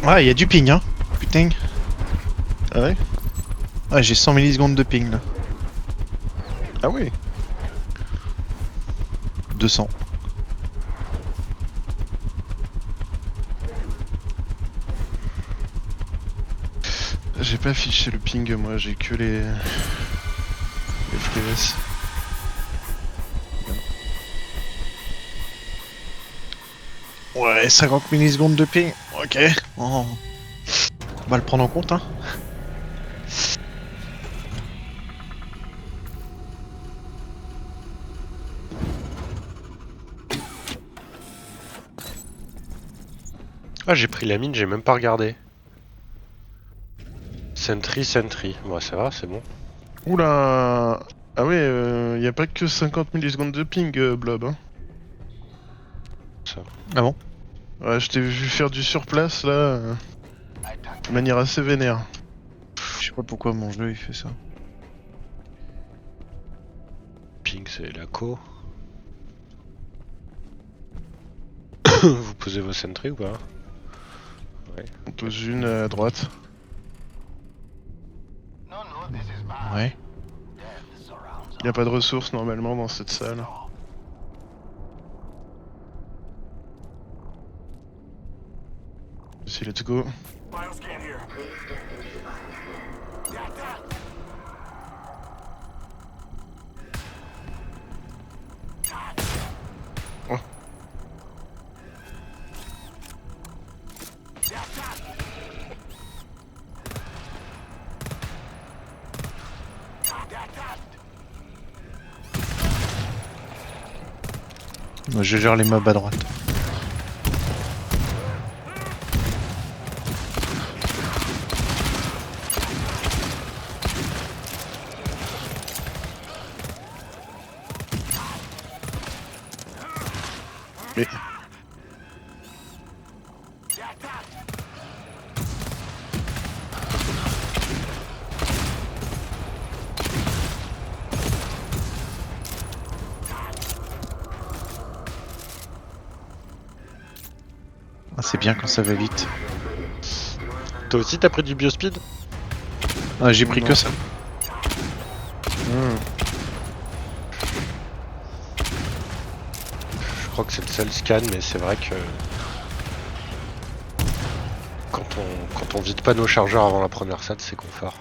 Ouais, il y a du ping, hein. Putain. Ah ouais? Ouais, j'ai 100 millisecondes de ping là. Ah oui. 200. J'ai pas affiché le ping, moi, j'ai que les FPS. Ouais, 50 millisecondes de ping. Ok. Oh. On va le prendre en compte, hein. Ah, j'ai pris la mine, j'ai même pas regardé. Sentry, sentry. Bon, ça va, c'est bon. Oula. Ah ouais, y a pas que 50 millisecondes de ping, Blob. Hein. Ça. Ah bon? Ouais, je t'ai vu faire du surplace, là, de manière assez vénère. Je sais pas pourquoi mon jeu il fait ça. Ping, c'est la co. Vous posez vos sentry ou pas? Ouais. On pose une à droite. Ouais. Y a pas de ressources, normalement, dans cette salle. Si, let's go. Oh. Moi je gère les mobs à droite. Mais... Ah, c'est bien quand ça va vite. Toi aussi, t'as pris du biospeed? Ah, j'ai pris Non. que ça. Je crois que c'est le seul scan, mais c'est vrai que... Quand on vide pas nos chargeurs avant la première salle, c'est confort.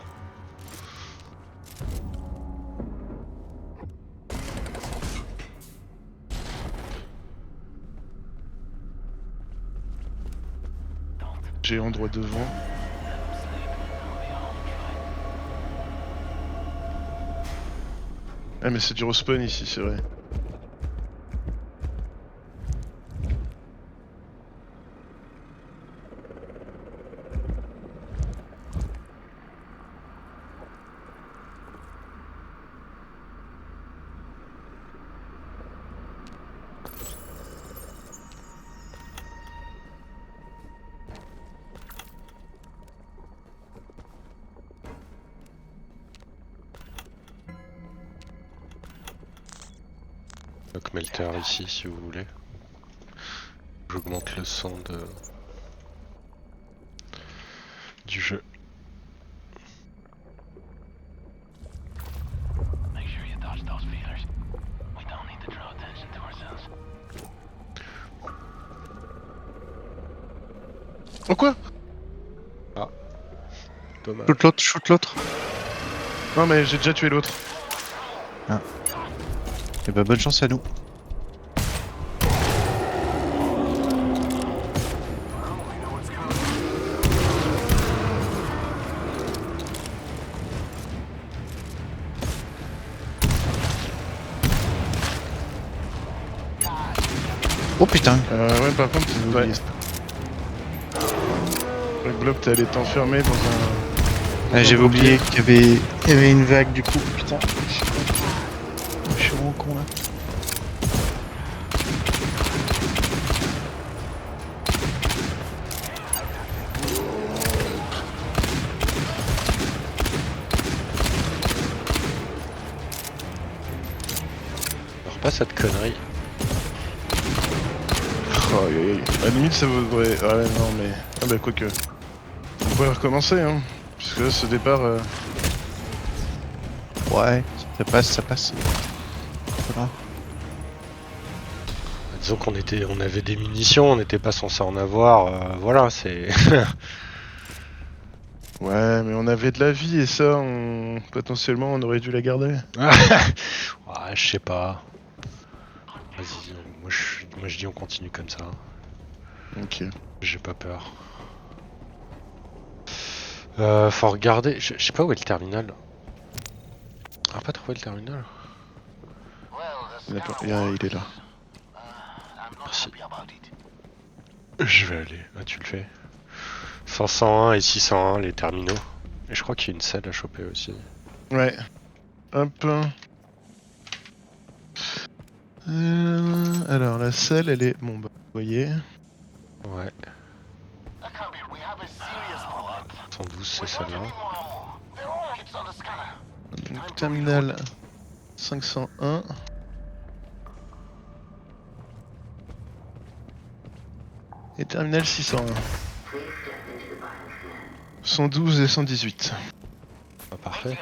J'ai en droit devant. Ah mais c'est du respawn ici, c'est vrai. Donc melter ici si vous voulez. J'augmente le son du jeu. Oh quoi? Dommage. Shoot l'autre, shoot l'autre. Non mais j'ai déjà tué l'autre. Et bah bonne chance à nous. Oh putain. Ouais, par contre, J'ai ouais. oublié ça. Le blob, t'es allé t'enfermer dans un... Ah, j'avais oublié qu'il y avait une vague du coup. Putain. Je suis vraiment con là. Alors pas cette connerie. Oh, aïe, aïe, aïe. À la limite, ça vaudrait... Ah ouais, non mais... Ah bah quoique... pourrait recommencer, hein. Parce que là, ce départ... Ouais, ça passe, ça passe. Voilà. Disons on avait des munitions, on n'était pas censé en avoir, voilà, c'est... Ouais, mais on avait de la vie et ça, potentiellement, on aurait dû la garder. Ouais, je sais pas. Vas-y, moi je dis on continue comme ça. Ok. J'ai pas peur. Faut regarder, je sais pas où est le terminal. On a pas trouvé le terminal? Il est là. Merci. Je vais aller, ah tu le fais. 501 et 601 les terminaux. Et je crois qu'il y a une selle à choper aussi. Ouais. Hop. Alors, la selle, elle est... Bon, bah, vous voyez. Ouais. 112 c'est celle-là. Donc, terminal 501. Et terminal 601. 112 et 118. Ah, parfait.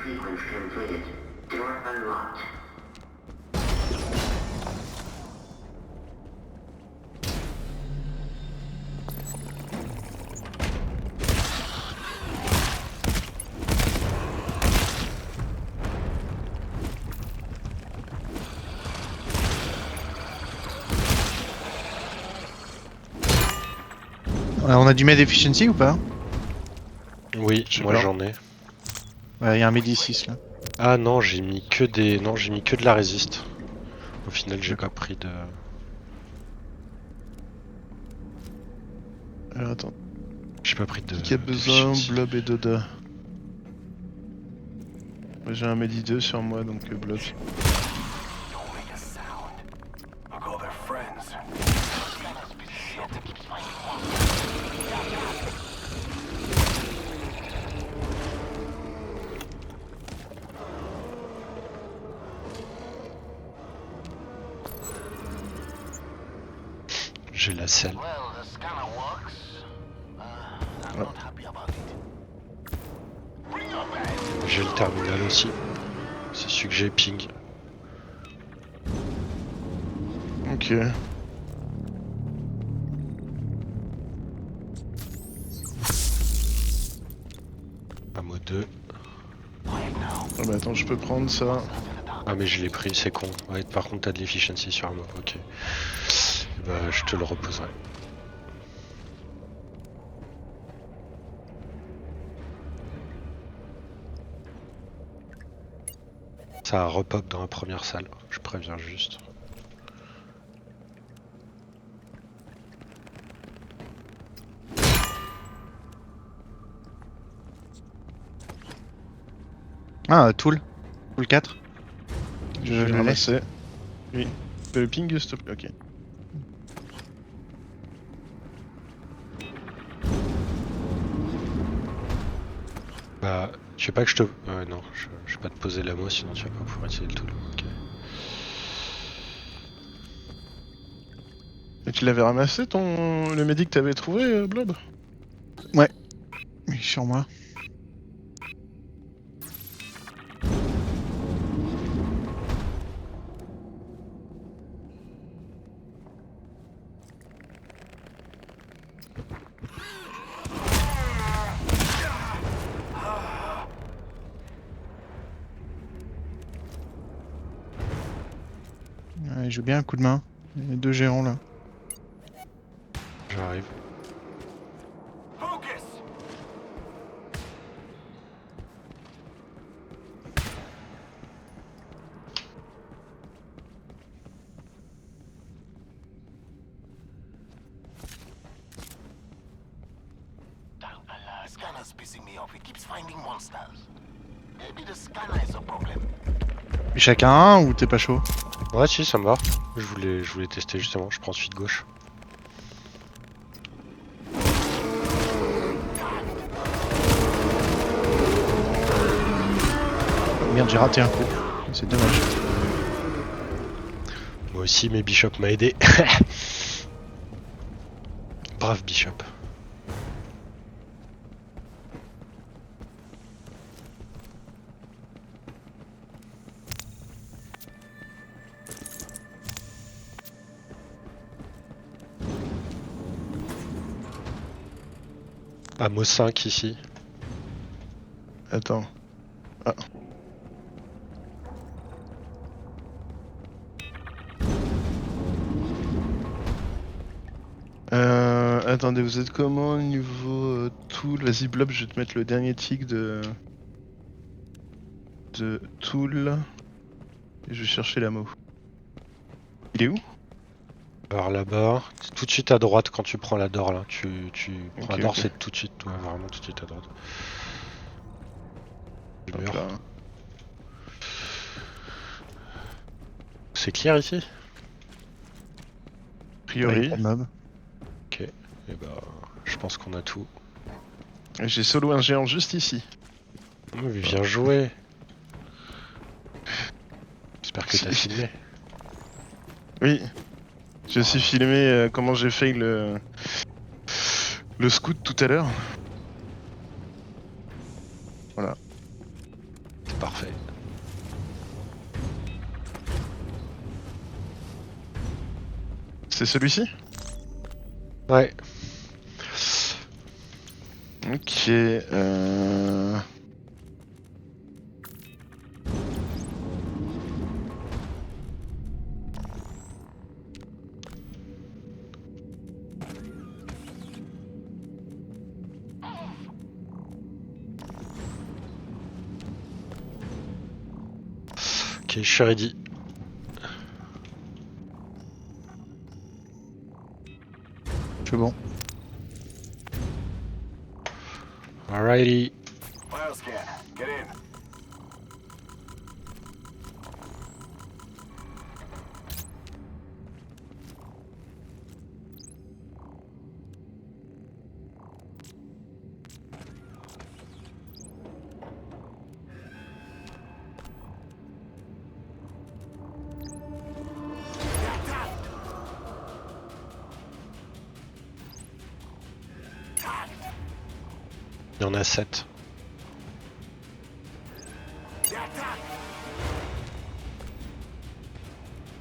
Sequence completed. Door unlocked. On a du med efficiency ou pas? Oui, Je sais moi pas. j'en ai. Ouais, y a un med 6 là. Ah non, j'ai mis que des... Non, j'ai mis que de la résiste. Au final, j'ai pas pris de... Alors, attends. J'ai pas pris de... Qui a besoin d'efficiency. Blob et Doda. Moi, j'ai un Medi 2 sur moi, donc Blob. J'ai la selle. J'ai le terminal aussi. C'est celui que j'ai ping. Ok. Ammo 2. Ah bah attends, je peux prendre ça. Ah mais je l'ai pris, c'est con. Ouais, par contre t'as de l'efficiency sur ammo, ok. Bah je te le reposerai. Ça repop dans la première salle, je préviens juste. Ah, Tool. Tool 4. Je le vais laisse. ramasser. Oui. Tu peux le ping, s'il te plaît. Ok. Bah, je sais pas que je te... non, je vais pas te poser l'ammo sinon tu vas pas pouvoir utiliser le tool. Ok. Et tu l'avais ramassé, le médic que t'avais trouvé, Blob? Oui, sur moi. Ouais, je veux bien un coup de main. Les deux géants là. J'arrive. Scanner's pissing me off. It keeps finding monsters. Maybe the scanner is a problem. Et chacun un ou t'es pas chaud? Ouais, si, ça me va. Je voulais tester justement. Je prends suite gauche. Merde, j'ai raté un coup. C'est dommage. Moi aussi, mais Bishop m'a aidé. Brave Bishop. Amo 5 ici. Attends. Ah. Attendez, vous êtes comment niveau tool? Vas-y, Blob, je vais te mettre le dernier tic de tool. Et je vais chercher l'ammo. Il est où? Alors là-bas, c'est tout de suite à droite quand tu prends la door là. Tu prends Ok, la door, ok. c'est tout de suite, ouais, vraiment tout de suite à droite. Du Hop mur. là. C'est clair ici? A priori. Pas de mob. Ok. Et bah, je pense qu'on a tout. J'ai solo un géant juste ici. Oh, mais viens jouer. J'espère que t'as Si. filmé. Oui. J'ai aussi filmé comment j'ai fait le scout tout à l'heure. C'est parfait. C'est celui-ci? Ouais. Ok. Ok, je suis ready. Je suis bon. Alrighty. Bioscan, get in. Il y en a 7. The attack!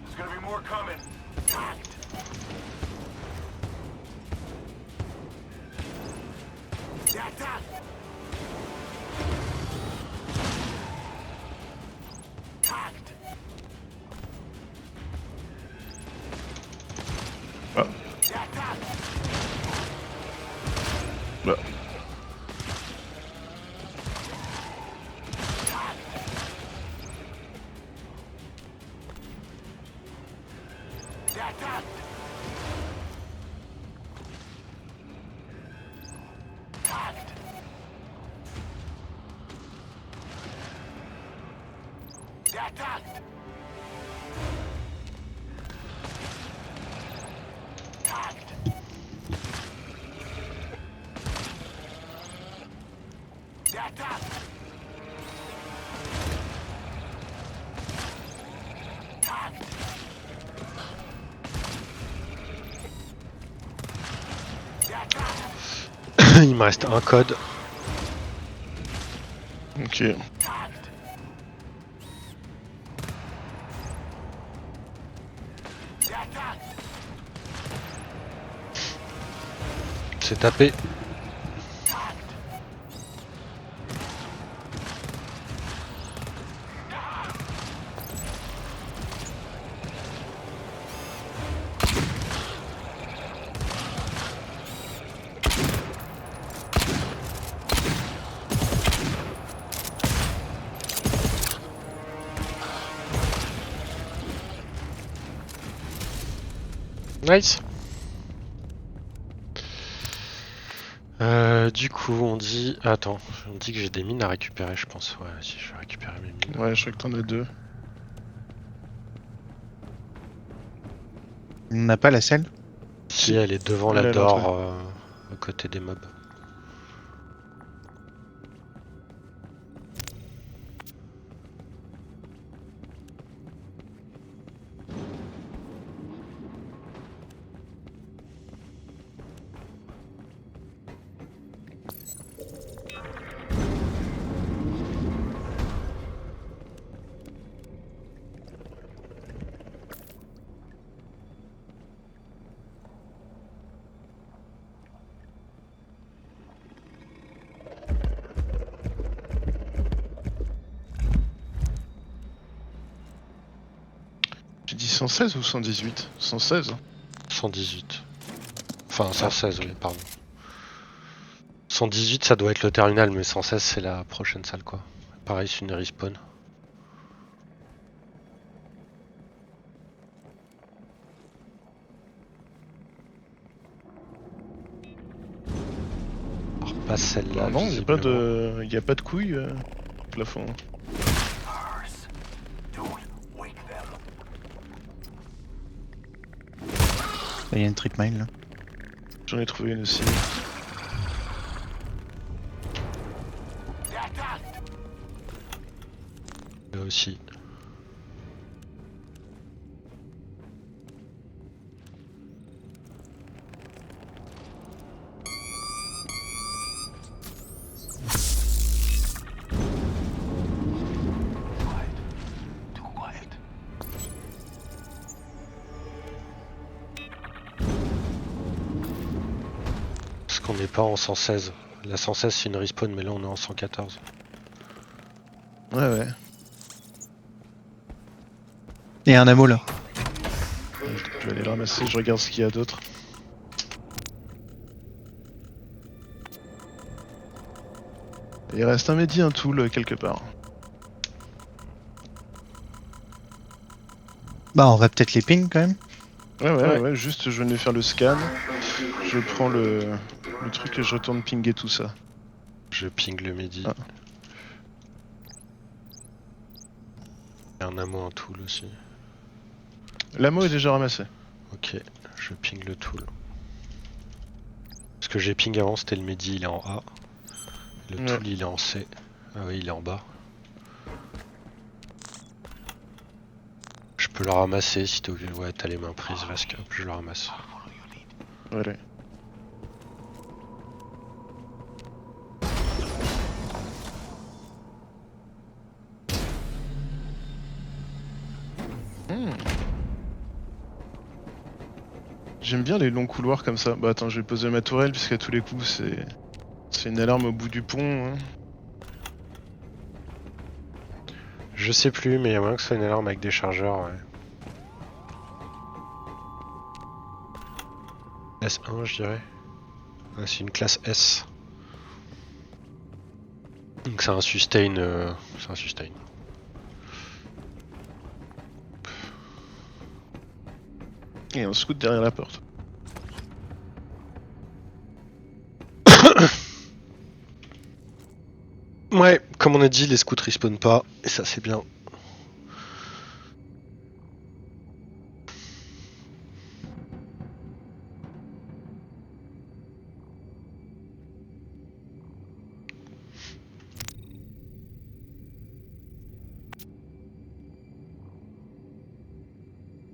There's gonna be more coming. Attacked! The attack! Attacked! Ah. The attack! Bah. The attack! Attacked! The attacked! Attacked! The attack! Attacked! The attack! Il me reste un code. Ok. Attacked! The attack! C'est tapé. Nice. Du coup, on dit... Attends, on dit que j'ai des mines à récupérer, je pense. Ouais, si, je vais récupérer mes mines. Ouais, je crois que t'en as 2. On n'a pas la selle? Si, elle est devant Elle la est à door, à côté des mobs. J'ai dit 116 ou 118? 116. 118. Enfin, 116, oui, pardon. 118, ça doit être le terminal, mais 116, c'est la prochaine salle, quoi. Pareil, c'est une respawn. Alors, pas celle-là. Ah non, il visiblement. y a pas de couilles au plafond. Curse. Dude, wake them. Il y a une trip mine là. J'en ai trouvé une aussi. They attacked. Là aussi. Quiet. Too quiet. Parce qu'on n'est pas en 116. La 116, c'est une respawn, mais là, on est en 114. Ouais. Il y a un ammo là. Je vais aller le ramasser, je regarde ce qu'il y a d'autre. Il reste un Mehdi, un tool quelque part. Bah on va peut-être les ping quand même. Ouais, juste je venais faire le scan. Je prends le truc et je retourne pinguer tout ça. Je ping le Mehdi. Ah. Il y a un ammo, un tool aussi. L'ammo est déjà ramassé. Ok, je ping le tool. Ce que j'ai ping avant, c'était le Mehdi, il est en A. Le Ouais. tool, il est en C. Ah oui, il est en bas. Je peux le ramasser si t'as ouais, t'as les mains prises, Vasque. Hop, je le ramasse. Voilà. J'aime bien les longs couloirs comme ça. Bah attends, je vais poser ma tourelle puisqu'à tous les coups c'est une alarme au bout du pont. Hein. Je sais plus, mais il y a moyen que ce soit une alarme avec des chargeurs, ouais. S1, je dirais. Ouais, c'est une classe S. Donc c'est un sustain. C'est un sustain. Et un scout derrière la porte. Ouais, comme on a dit, les scouts respawnent pas, et ça c'est bien.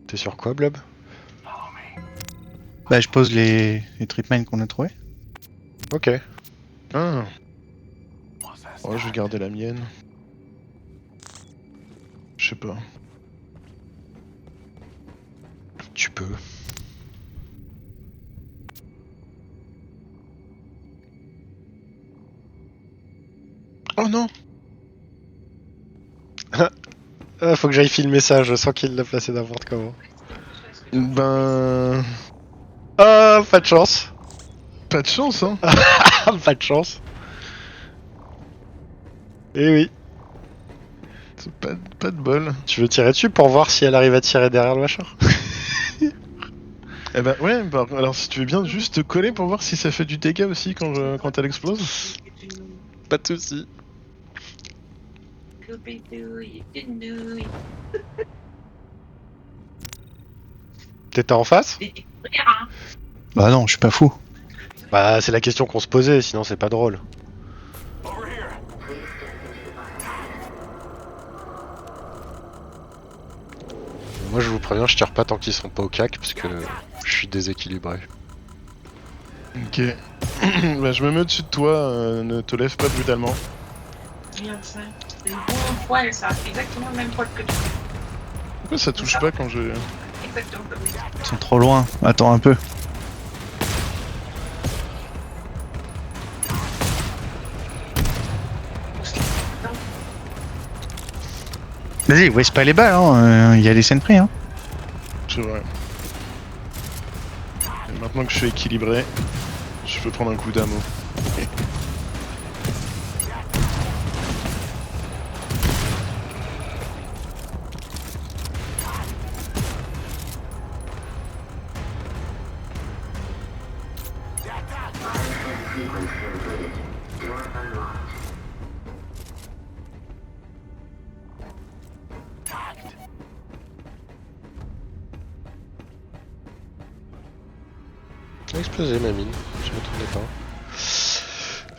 T'es sur quoi, Blob? Bah je pose les trip mines qu'on a trouvés. Ok. Ah, What's that? ouais, je vais garder la mienne. Je sais pas. Tu peux. Oh non! Ah, faut que j'aille filmer ça, je sens qu'il l'a placé n'importe comment. Ben. Ah, pas de chance. Pas de chance, hein! Pas de chance. Eh oui. C'est pas de bol. Tu veux tirer dessus pour voir si elle arrive à tirer derrière le machin? Eh bah ouais, bah, alors si tu veux bien juste te coller pour voir si ça fait du dégât aussi quand elle explose. Pas de soucis. T'étais en face? Bah non, je suis pas fou. Bah, c'est la question qu'on se posait, sinon c'est pas drôle. Over here. Moi, je vous préviens, je tire pas tant qu'ils sont pas au cac, parce que je suis déséquilibré. Ok. Bah je me mets au-dessus de toi, ne te lève pas brutalement. Regarde ça. C'est le bon poil, ça. Exactement le même poil que tu fais. Pourquoi ça touche pas quand je... Exactement comme ça. Ils sont trop loin. Attends un peu. Vas-y, waste pas les balles, hein. Y a des scènes prix, hein. C'est vrai. Et maintenant que je suis équilibré, je peux prendre un coup d'amour. Sequence completed. Door unlocked. Ça a explosé ma mine, je m'attendais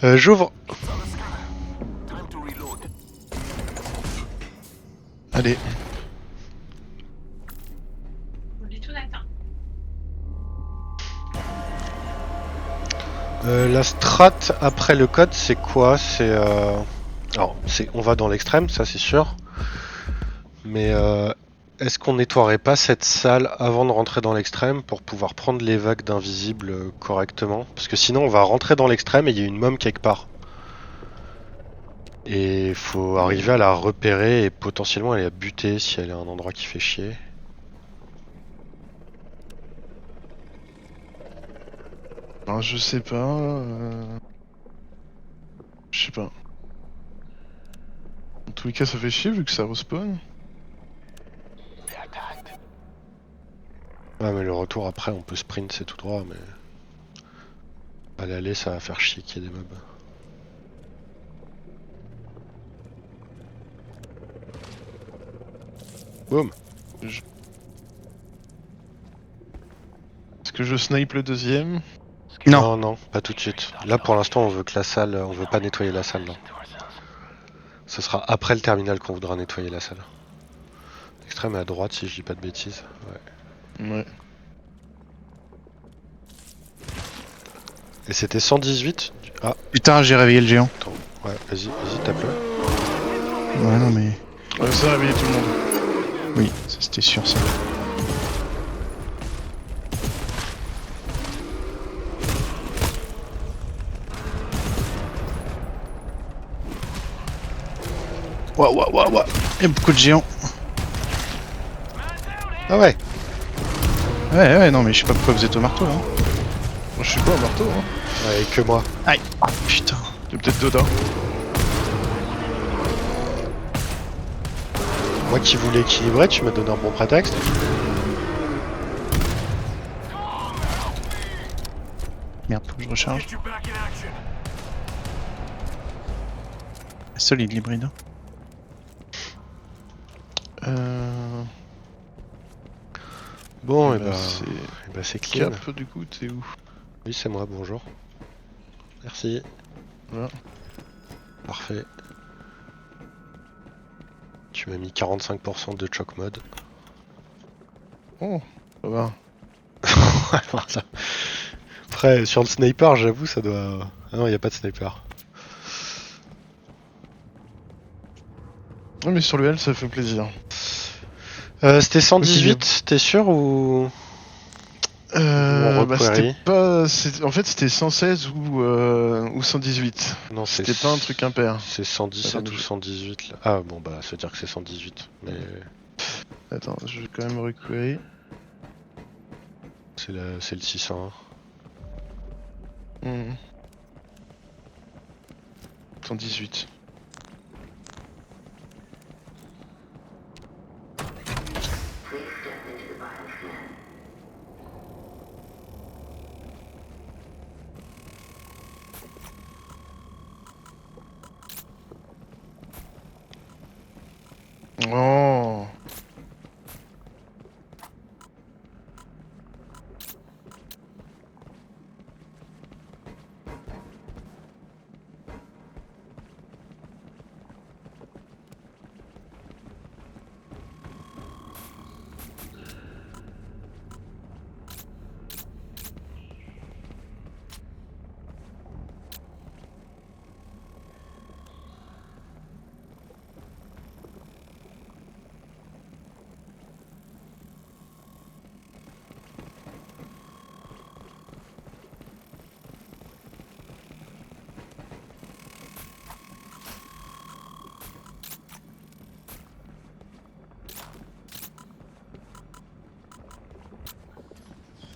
pas. J'ouvre. Time to reload. Allez. On est tout atteint. La strat après le code, c'est quoi? C'est alors, on va dans l'extrême, ça c'est sûr. Mais est-ce qu'on nettoierait pas cette salle avant de rentrer dans l'extrême pour pouvoir prendre les vagues d'invisibles correctement? Parce que sinon, on va rentrer dans l'extrême et il y a une môme quelque part. Et faut arriver à la repérer et potentiellement aller la buter si elle est à un endroit qui fait chier. Alors je sais pas... Je sais pas. En tous les cas ça fait chier vu que ça respawn. Ouais, mais le retour après, on peut sprint, c'est tout droit, mais à l'aller, ça va faire chier qu'il y ait des mobs. Boum. Est-ce que je snipe le deuxième? Non. Non, non, pas tout de suite. Là, pour l'instant, on veut que la salle, on veut pas nettoyer la salle, là. Ce sera après le terminal qu'on voudra nettoyer la salle. L'extrême est à droite, si je dis pas de bêtises. Ouais. Ouais. Et c'était 118. Ah, Putain, j'ai réveillé le géant. attends. Ouais, vas-y, tape-le. Ouais, non, mais. Ouais, ça a réveillé tout le monde. Oui, ça c'était sûr, ça. Ouah, ouah, ouah, ouah. Il y a beaucoup de géants. Ah ouais. Ouais, non, mais je sais pas pourquoi vous êtes au marteau, hein. Moi je suis pas un marteau, hein. Ouais, que moi. Aïe. Putain. T'es peut-être dedans. Moi qui voulais équilibrer, tu m'as donné un bon prétexte. Merde, faut que je recharge. Get you back in action. Solide l'hybride. Hein. Bon, et bah, c'est clean. Cap du coup, t'es où? Oui, c'est moi, bonjour. Merci. Voilà. Parfait. Tu m'as mis 45% de choc mode. Oh, ça va. Après, sur le sniper, j'avoue, ça doit... Ah non, il n'y a pas de sniper. Ouais, mais sur le L, ça fait plaisir. C'était 118, t'es sûr ou... Bah c'était requery. pas... En fait, c'était 116 ou 118. Non, C'était pas un truc impair. C'est 117 Attends, ou 118 là. Ah bon, bah ça veut dire que c'est 118. Mais Attends, je vais quand même requery. c'est le 601. 118. Please step into the bioscan. Oh.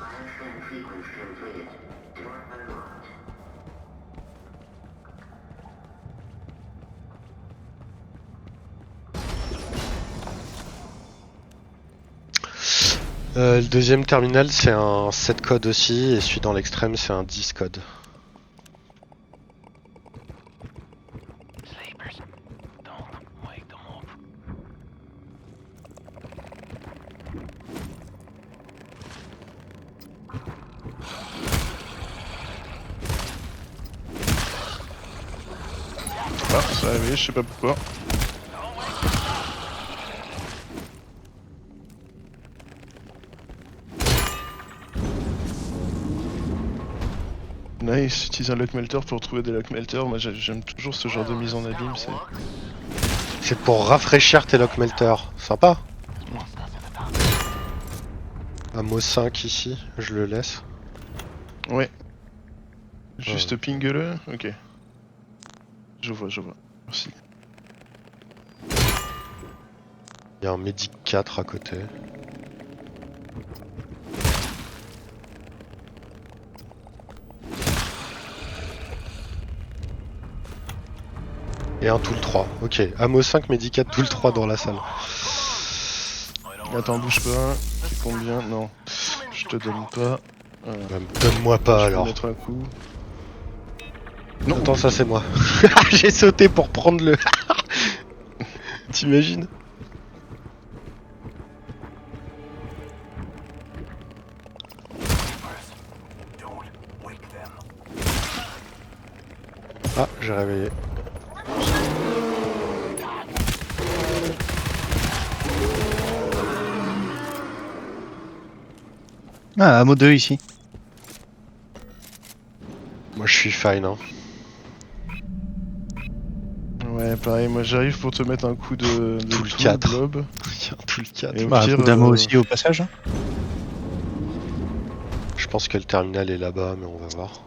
Bioscan sequence completed. Door unlocked. Le deuxième terminal c'est un 7 code aussi, et celui dans l'extrême c'est un 10 code. Sleepers. Don't wake them up. Ah, ça a arrivé, je sais pas pourquoi. Nice, utilise un lock melter pour trouver des lock melter. Moi j'aime toujours ce genre de mise en abîme. C'est... C'est pour rafraîchir tes lock melters. Sympa. Ammo 5 ici, je le laisse. Ouais. Juste ping-le. Ok. Je vois. Merci. Il y a un Medic 4 à côté. Et un tool 3. Ok, ammo 5, Medic 4, tool 3 dans la salle. Attends, bouge pas. C'est combien? Non. Je te donne pas. Donne-moi pas Je peux alors. mettre un coup. Non, attends, ça c'est moi. J'ai sauté pour prendre le. T'imagines? Don't wake them. Ah, j'ai réveillé. Ah, ammo 2 ici. Moi je suis fine, hein. Ouais, pareil, moi j'arrive pour te mettre un coup de Tool tool 4. blob. Il y a un tool 4. Et au Bah, un pire, coup d'ammo aussi au passage. Hein. Je pense que le terminal est là-bas, mais on va voir.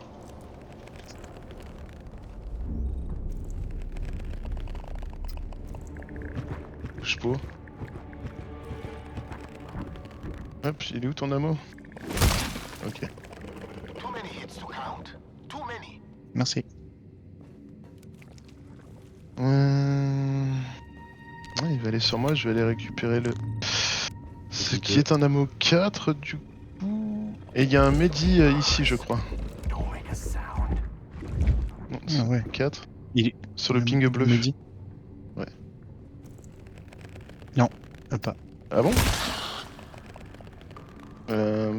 bouge pas. Hop, il est où ton ammo? Ok. Too many hits to count. Too many. Merci. Ouais, il va aller sur moi, je vais aller récupérer le... Ce Medi qui 2. est un ammo 4 du coup... Et il y a un Medi ici je crois. Don't make a sound. Non, Ah c'est ouais. 4. Il est... Sur le ping bleu. me dit. Ouais. Non, pas. Ah bon?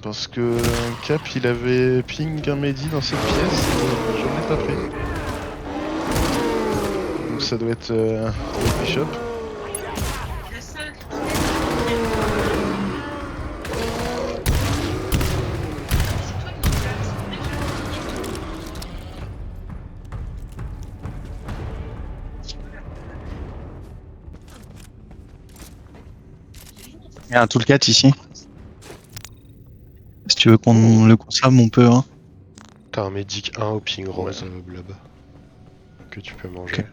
Parce que Cap il avait ping un Medi dans cette pièce, je ne l'ai pas pris. Donc ça doit être Bishop. Le 5. C'est toi qui places. Il y a un toolcat ici. Si tu veux qu'on le consomme, on peut. Hein. T'as un Medic 1 au ping rose, Ouais. blob. Que tu peux manger. Ok.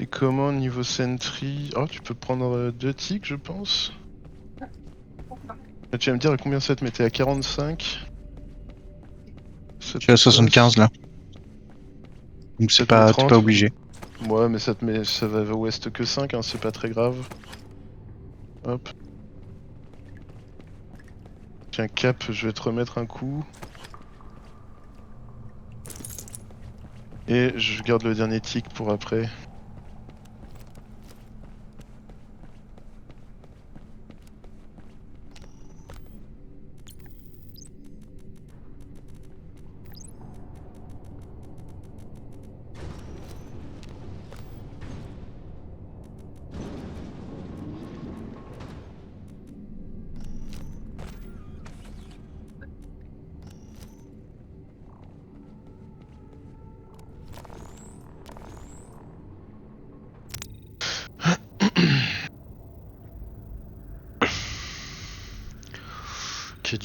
Et comment niveau sentry? Oh, tu peux prendre 2 tics je pense. Tu vas me dire à combien ça te mettait? À 45? Je suis à 75 là. Donc Ça c'est te met pas, t'es 30. pas obligé. Ouais, mais ça te met, ça va vers ouest que 5, hein, c'est pas très grave. Hop. Tiens, Cap, je vais te remettre un coup. Et je garde le dernier tic pour après.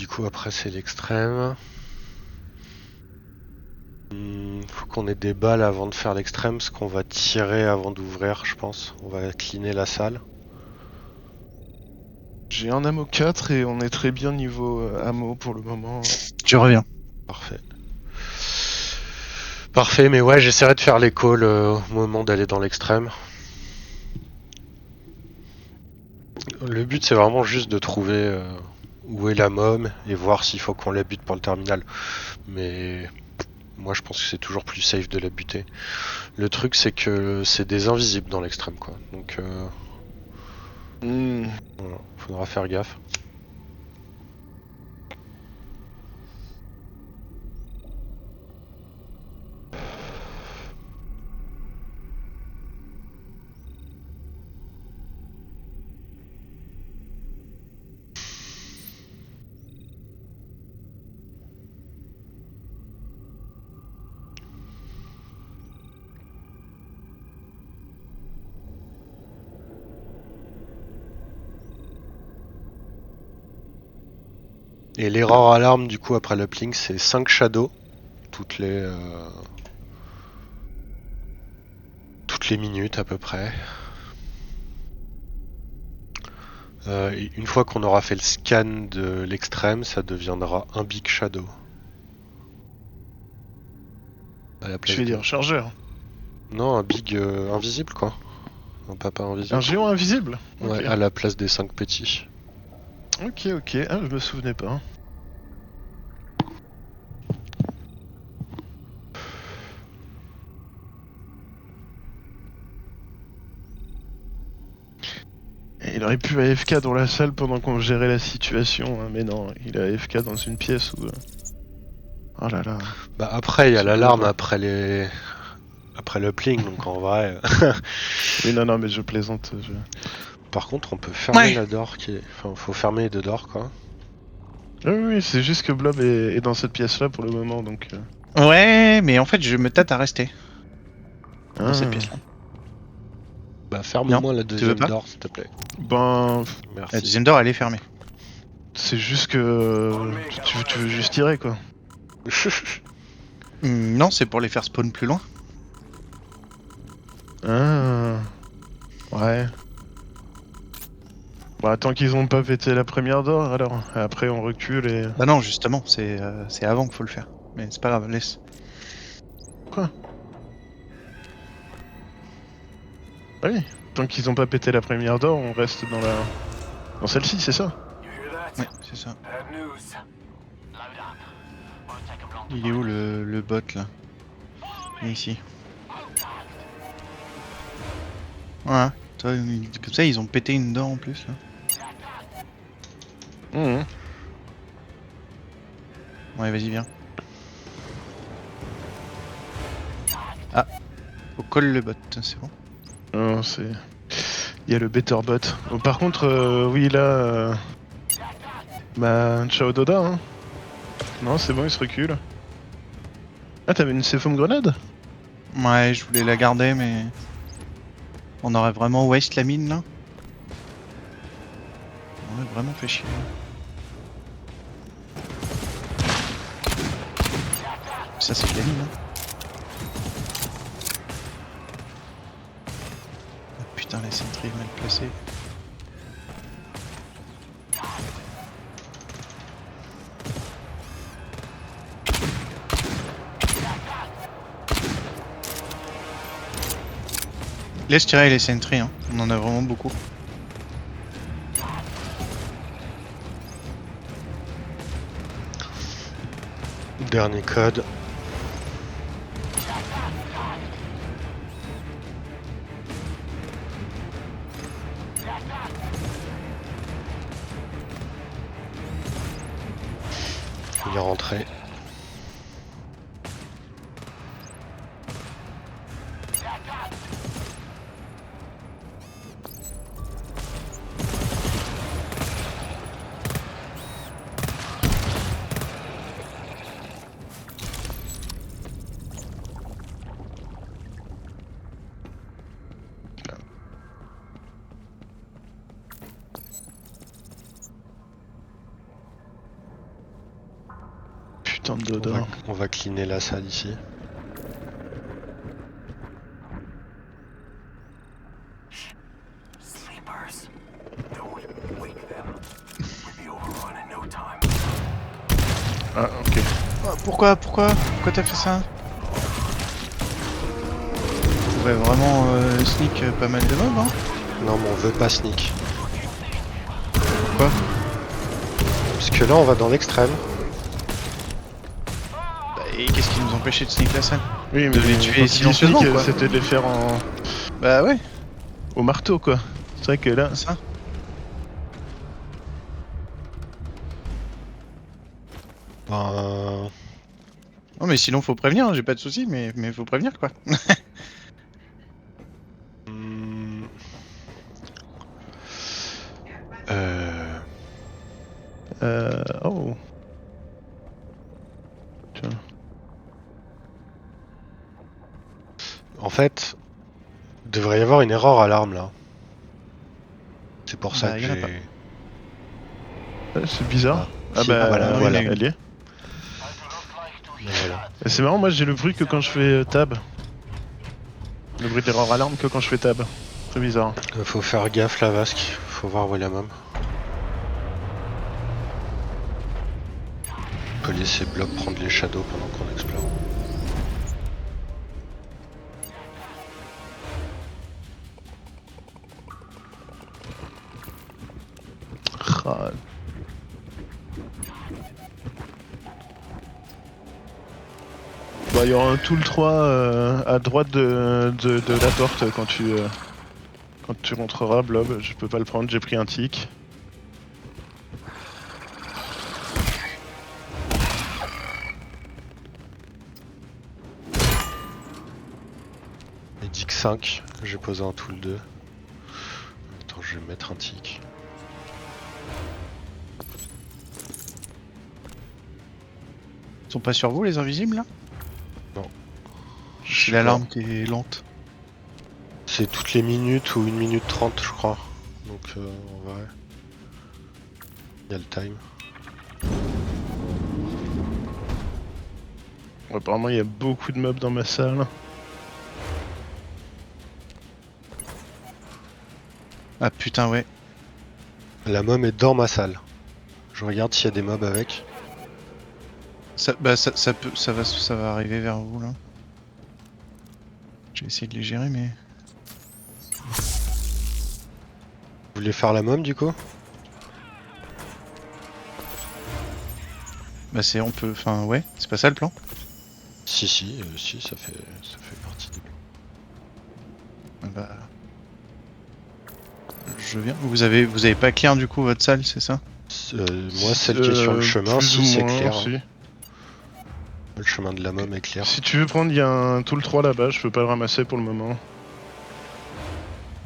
du coup après c'est l'extrême. Faut qu'on ait des balles avant de faire l'extrême, ce qu'on va tirer avant d'ouvrir, je pense. On va cleaner la salle. J'ai un ammo 4 et on est très bien niveau ammo pour le moment. Je reviens. Parfait. Parfait, mais ouais, j'essaierai de faire les calls au moment d'aller dans l'extrême. Le but c'est vraiment juste de trouver où est la mom et voir s'il faut qu'on la bute pour le terminal. Mais moi je pense que c'est toujours plus safe de la buter. Le truc c'est que c'est des invisibles dans l'extrême quoi. Donc voilà, faudra faire gaffe. Et l'erreur alarme du coup après l'uplink c'est 5 shadows toutes les minutes à peu près. Et une fois qu'on aura fait le scan de l'extrême, ça deviendra un big shadow. À la place Je fais de- des rechargeurs. Non, un big invisible quoi. Un papa invisible. Un géant invisible. Ouais, Ok. à la place des 5 petits. Ok, ok. Ah, je me souvenais pas. Et il aurait pu AFK dans la salle pendant qu'on gérait la situation, hein, mais non, il a AFK dans une pièce où... Oh là là. Bah après, il y a C'est l'alarme pauvre. après l'uplink, donc en vrai. Oui, non, non, mais je plaisante. Par contre, on peut fermer Ouais. la door Enfin, faut fermer les deux doors quoi. Ah oui, oui, c'est juste que Blob est dans cette pièce-là pour le moment, donc... Ouais, mais en fait, je me tâte à rester dans cette Ah. pièce-là. Bah ferme-moi la veux deuxième pas door s'il te plaît. Ben, La Merci. deuxième door, elle est fermée. c'est juste que... Tu veux juste tirer, quoi. Non, c'est pour les faire spawn plus loin. Ah. Ouais. Bah, tant qu'ils ont pas pété la première door, alors. Après, on recule et... Bah non, justement, c'est avant qu'il faut le faire. Mais c'est pas grave, laisse. Ah oui. Tant qu'ils ont pas pété la première door, on reste dans la... Dans celle-ci, c'est ça? You hear that? Ouais, c'est ça. Bad news. Load up. Won't take 'em long to Il est où le bot là? Il est ici. Voilà. Comme ça, ils ont pété une door en plus là. Mhm. Ouais, vas-y, viens. Ah, faut coller le bot, c'est bon. Non, c'est... Il y a le better bot. Bon, par contre, oui, là... Bah, ciao Doda, hein. Non, c'est bon, il se recule. Ah, t'avais une C-Foam grenade? Ouais, je voulais la garder, mais... On aurait vraiment waste la mine là. On aurait vraiment fait chier. Ça, c'est de la mine, hein. Ah, putain, les sentries mal placées. Laisse tirer les sentries, hein. On en a vraiment beaucoup. Dernier code. Il est rentré. Putain de Doda. On va cleaner la salle ici. Sleepers. Don't wake them. We'll be overrun in no time. Ah, ok. Pourquoi t'as fait ça? On pourrait vraiment sneak pas mal de mobs, hein? Non, mais on veut pas sneak. Pourquoi? Parce que là, on va dans l'extrême. Bah, et qu'est-ce qui nous empêchait de sneak la salle? Oui, De les tuer silencieusement, quoi. C'était de les faire Bah ouais, au marteau, quoi. C'est vrai que là... c'est ça. Ben, Non mais sinon faut prévenir, hein, j'ai pas de soucis, mais faut prévenir quoi. hmm, Oh. Tiens. En fait, il devrait y avoir une erreur alarme là. C'est pour ça Bah, que y en a j'ai... pas. C'est bizarre. Ah Si, bah voilà, oui, voilà. elle y est. Mais voilà. Et c'est marrant, moi j'ai le bruit que quand je fais tab. Le bruit d'erreur alarme que quand je fais tab. C'est bizarre. Faut faire gaffe la vasque, faut voir où est la mom. On peut laisser Blob prendre les shadows pendant qu'on explore. Ah. Bah, il y aura un tool 3 à droite de la porte quand tu rentreras, Blob. Je peux pas le prendre, j'ai pris un tic. Et Dick 5, j'ai posé un tool 2. Attends, je vais mettre un tic. Ils sont pas sur vous les invisibles là? Non. C'est l'alarme qui est lente. C'est toutes les minutes ou 1 minute 30 je crois. Donc en vrai. Il y a le time. Apparemment il y a beaucoup de mobs dans ma salle. Ah putain ouais. La mom est dans ma salle. Je regarde s'il y a des mobs avec. Ça va arriver vers vous là. Je vais essayer de les gérer mais... Vous voulez faire la mom du coup? Bah c'est on peut... Enfin ouais, c'est pas ça le plan? Si, ça fait partie du plan. Ah bah... Je viens. Vous avez pas clair du coup votre salle, c'est ça? Moi, celle qui est sur le chemin, plus si ou c'est moins, clair. si. Hein. Le chemin de la mom est clair. Si tu veux prendre, il y a un tool 3 là-bas, je peux pas le ramasser pour le moment.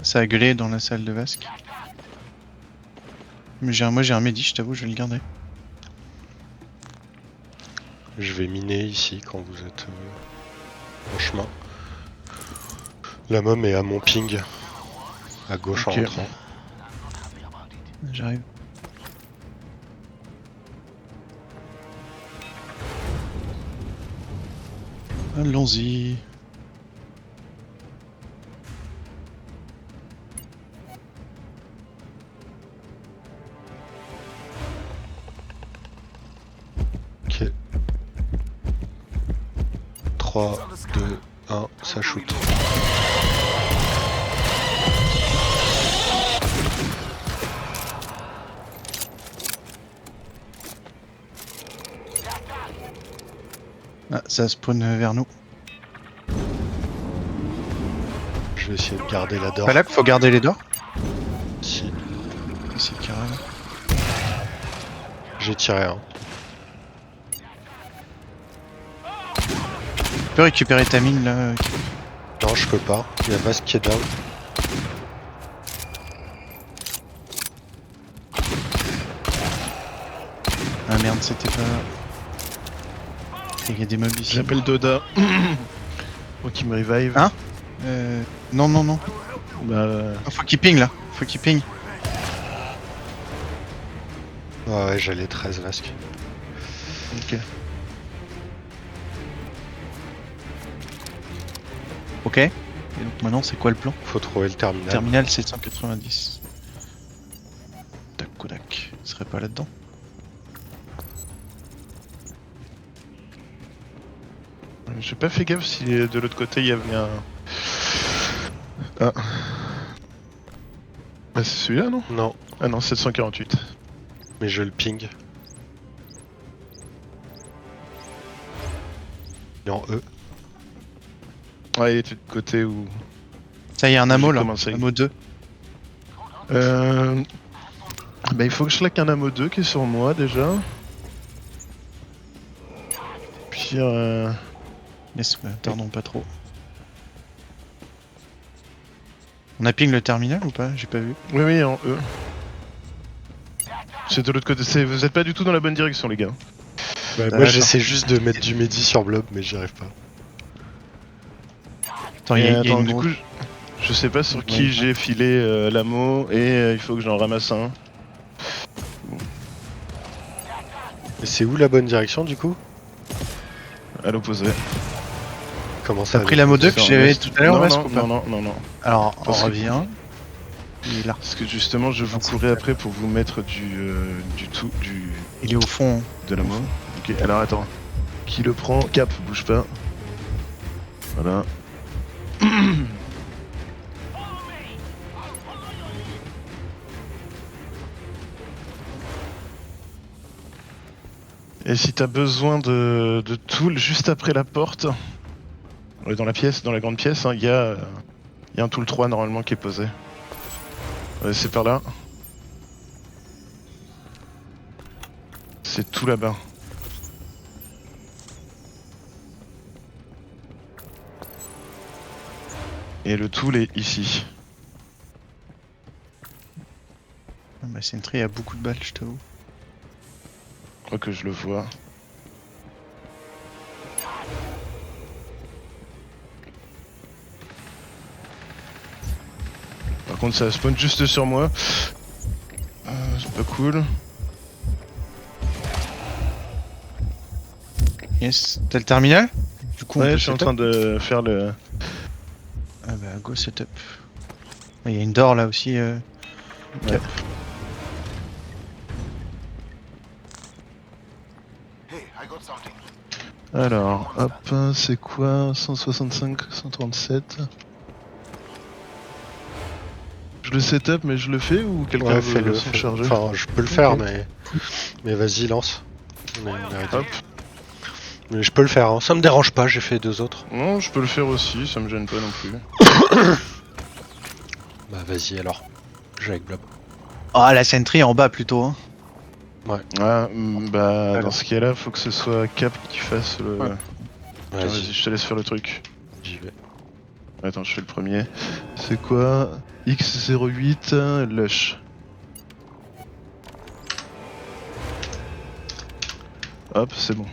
Ça a gueulé dans la salle de Vasque. Mais moi j'ai un Mehdi, je t'avoue, je vais le garder. Je vais miner ici quand vous êtes en chemin. La mom est à mon ping. À gauche Ok. en rentrant. J'arrive. Allons-y. Ok. 3, 2, 1, ça shoot. Ah, ça spawn vers nous. Je vais essayer de garder la door. Pas là qu'il faut garder les dors. Si, Ici carrément. j'ai tiré un. Tu peux récupérer ta mine là. Non, je peux pas. Il y a Vasque qui est down. Ah merde, c'était pas... Il y a des mobs ici. J'appelle Doda. Pour qu'il me revive. Hein Non, non, non. Bah, Ah, faut qu'il ping là. Faut qu'il ping. Ouais, j'allais 13 Vasque. ok. Ok. Et donc maintenant, c'est quoi le plan? Faut trouver le terminal. Terminal 790. Tac, Kodak. Il serait pas là-dedans? J'ai pas fait gaffe si de l'autre côté il y avait un. Ah. Bah, c'est celui-là, non? Non, Ah non, 748. mais je le ping. Il est en E. Ouais, il était de côté où. Ça y est, un J'ai ammo là. commencé. Ammo 2. Bah, il faut que je laque un ammo 2 qui est sur moi déjà. Puis Yes, mais tardons pas trop. On a ping le terminal ou pas? J'ai pas vu. oui, en E. C'est de l'autre côté. Vous êtes pas du tout dans la bonne direction, les gars. Bah, moi D'accord. j'essaie juste de mettre du Mehdi sur Blob, mais j'y arrive pas. Attends, il y a attends, une du grosse- coup, je sais pas sur Ouais. qui j'ai filé l'ammo et il faut que j'en ramasse un. Et c'est où la bonne direction du coup? À l'opposé. Comment ça? T'as pris l'ammo 2 que C'est en j'avais est. tout à l'heure, Non, Vasque, non, ou pas? non. Alors, on Parce que- revient. Il est là. Parce que justement, je vous courais après pour vous mettre du Il est au fond. de l'ammo. Ok, alors attends. Qui le prend? Cap, bouge pas. Voilà. Et si t'as besoin de tool juste après la porte, dans la pièce, dans la grande pièce, il y a un tool 3 normalement qui est posé. Ouais, c'est par là. C'est tout là-bas. Et le tool est ici. Ah bah, Sentry a beaucoup de balles, je t'avoue. Je crois que je le vois. Par contre, ça spawn juste sur moi. C'est pas cool. Yes. T'as le terminal? Du coup, on Ouais, peut je suis en setup. train de faire le. Ah bah, go setup. Ah, il y a une door là aussi. Ouais. Hey, I got something. Alors, hop, c'est quoi 165, 137. Je le setup, mais je le fais ou quelqu'un Ouais, veut fais-le. s'en charger? Enfin, je peux le faire, Ok. mais vas-y, lance. On est arrêté. Hop. Mais je peux le faire, hein. Ça me dérange pas, j'ai fait 2 autres. Non, je peux le faire aussi, ça me gêne pas non plus. Bah vas-y alors. J'ai avec Blob. Ah, la Sentry en bas plutôt. Hein. Ah, bah Alors. dans ce cas-là, faut que ce soit Cap qui fasse le. Ouais. Tiens, vas-y, Vas-y, je te laisse faire le truc. j'y vais. Attends, je fais le premier. C'est quoi? X08 Lush. Hop, c'est bon.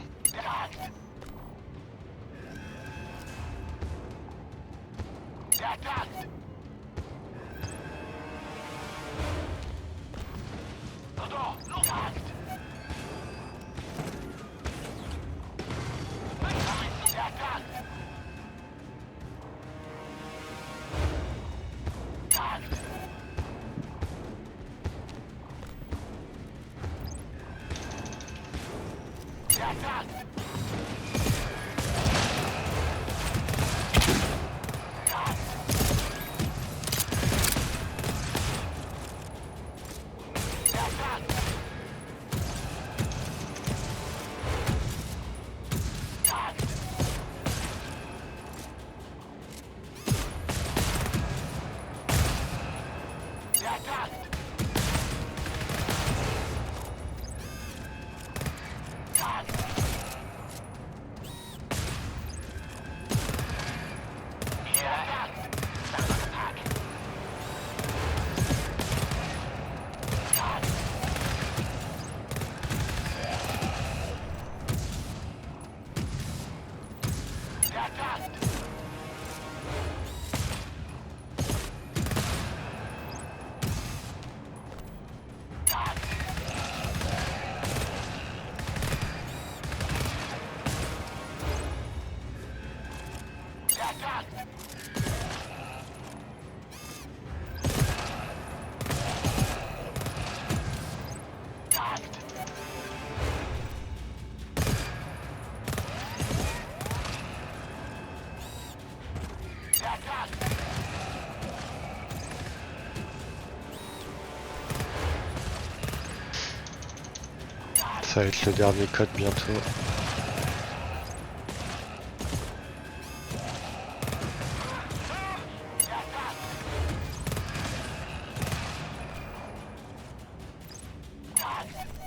Ça va être le dernier code bientôt.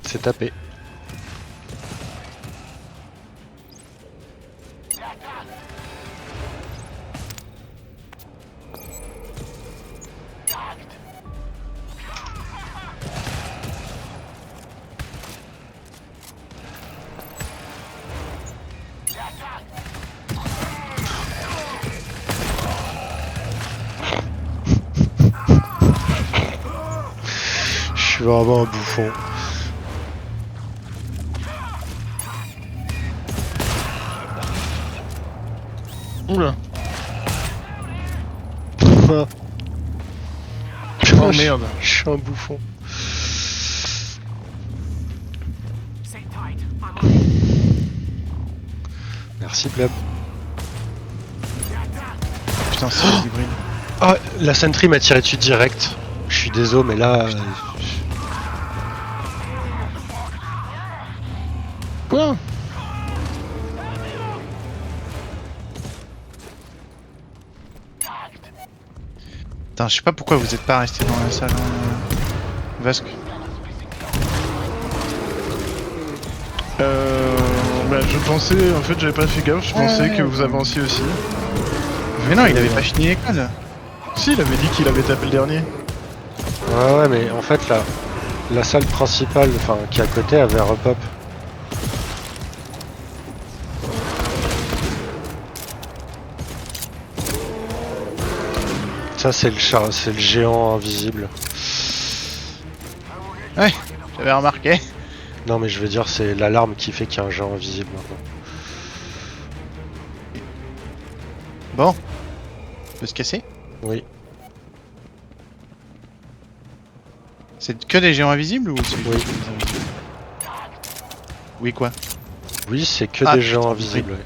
C'est tapé. Je suis vraiment un bouffon. Oula. Oh Oh merde. Je suis un bouffon. Sit tight. I'm on it. Merci Pleb. Putain, c'est hybride. Ah, la sentry m'a tiré dessus direct. Je suis désolé, mais là... Quoi? Putain, je sais pas pourquoi vous êtes pas resté dans la salle. Vasque. Bah je pensais, en fait j'avais pas fait gaffe, je pensais que vous avanciez aussi. Mais non, il avait pas fini l'école. Si, il avait dit qu'il avait tapé le dernier. Ouais, mais en fait, la salle principale, enfin, qui est à côté, avait repop. Ça, c'est le géant invisible. Ouais, j'avais remarqué. Non, mais je veux dire, c'est l'alarme qui fait qu'il y a un géant invisible maintenant. Bon. On peut se casser? Oui. C'est que des géants invisibles ou c'est Oui. Oui, quoi? Oui, c'est que Ah, des géants putain, invisibles. Ouais.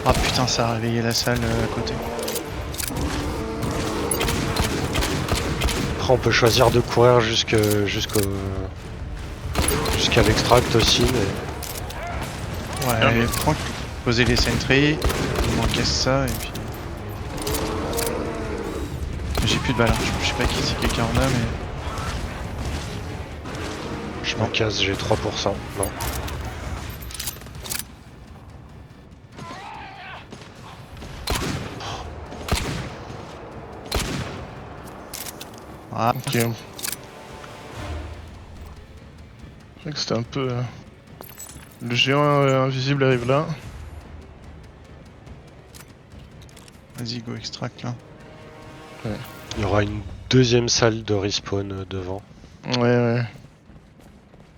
Ah putain, ça a réveillé la salle à côté. Après, on peut choisir de courir jusqu'à l'extract aussi, mais... Ouais, tranquille. Poser les sentries, on encaisse ça et puis... J'ai plus de balles, hein. Je sais pas si quelqu'un en a, mais... Je m'en casse, j'ai 3%. Non. Ah, Ok. Je crois que c'était un peu... Le géant invisible arrive là. vas-y, go extract là. Il y aura une deuxième salle de respawn devant. Ouais.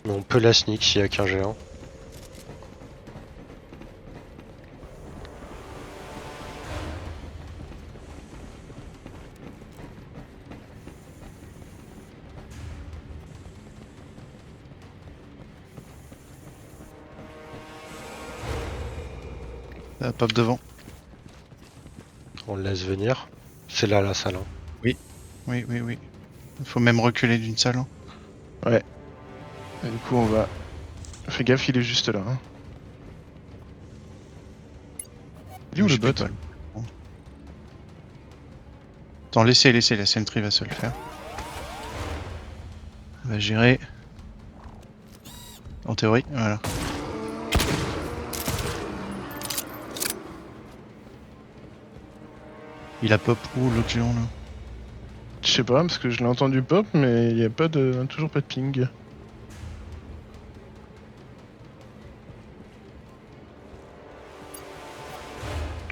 Mais on peut la sneak s'il y a qu'un géant. Ça pop devant. On le laisse venir. C'est là la salle. Hein. Oui. Faut même reculer d'une salle. Hein. Et du coup on va... Fais gaffe, il est juste là. Hein. Il est où J'ai le plus bot? de balles. Bon. Attends, laissez, la sentry va se le faire. On va gérer. En théorie, voilà. Il a pop où l'autre géant là? Je sais pas, parce que je l'ai entendu pop, mais il n'y a pas de... toujours pas de ping.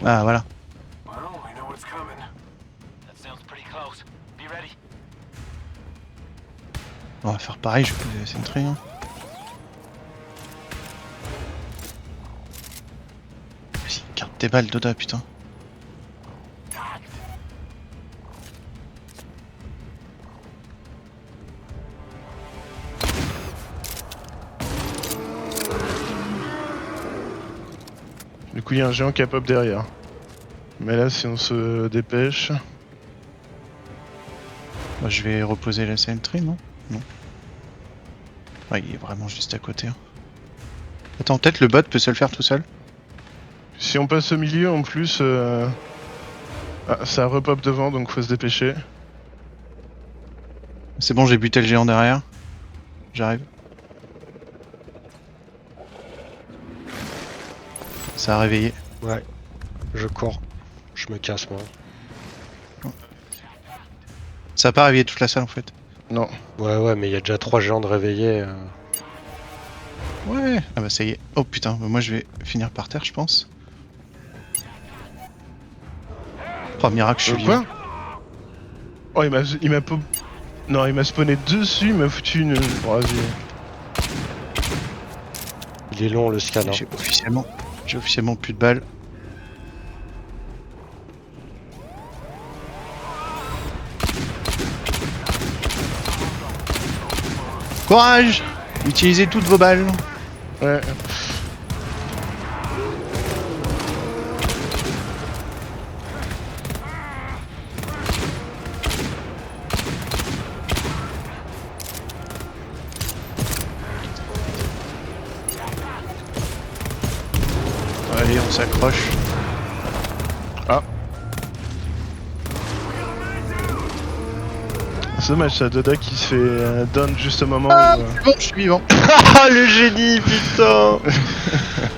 Ah voilà. Well, we know what's coming. That sounds pretty close. Be ready. On va faire pareil, je vais poser la sentry. Hein. Vas-y, garde tes balles, Doda, putain. Du coup, il y a un géant qui a pop derrière. Mais là, si on se dépêche... Bah, je vais reposer la sentry, non? Non. Ah, il est vraiment juste à côté. Hein. Attends, peut-être le bot peut se le faire tout seul? Si on passe au milieu, en plus... Ah, ça repop devant, donc faut se dépêcher. C'est bon, j'ai buté le géant derrière. J'arrive. Ça a réveillé. Ouais. Je cours. Je me casse moi. Ça a pas réveillé toute la salle en fait. Non. Ouais, mais il y a déjà 3 géants de réveillés. Ouais. Ah bah ça y est. Oh putain, bah moi je vais finir par terre, je pense. Oh miracle, je suis vivant. Quoi? Oh, il m'a pop... Non, il m'a spawné dessus, il m'a foutu une... Oh, vas-y. Il est long le scan. Hein. J'ai officiellement plus de balles. Courage! Utilisez toutes vos balles. Ouais. Allez, on s'accroche. C'est dommage, ça, Doda qui se fait down juste au moment Ah, où... c'est bon, je suis vivant. Ah le génie, putain.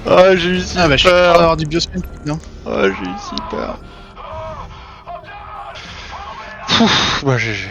Ah j'ai eu si Ah bah je suis peur. content d'avoir du biosphère, non? Ah j'ai eu si peur. Pouf, bah GG.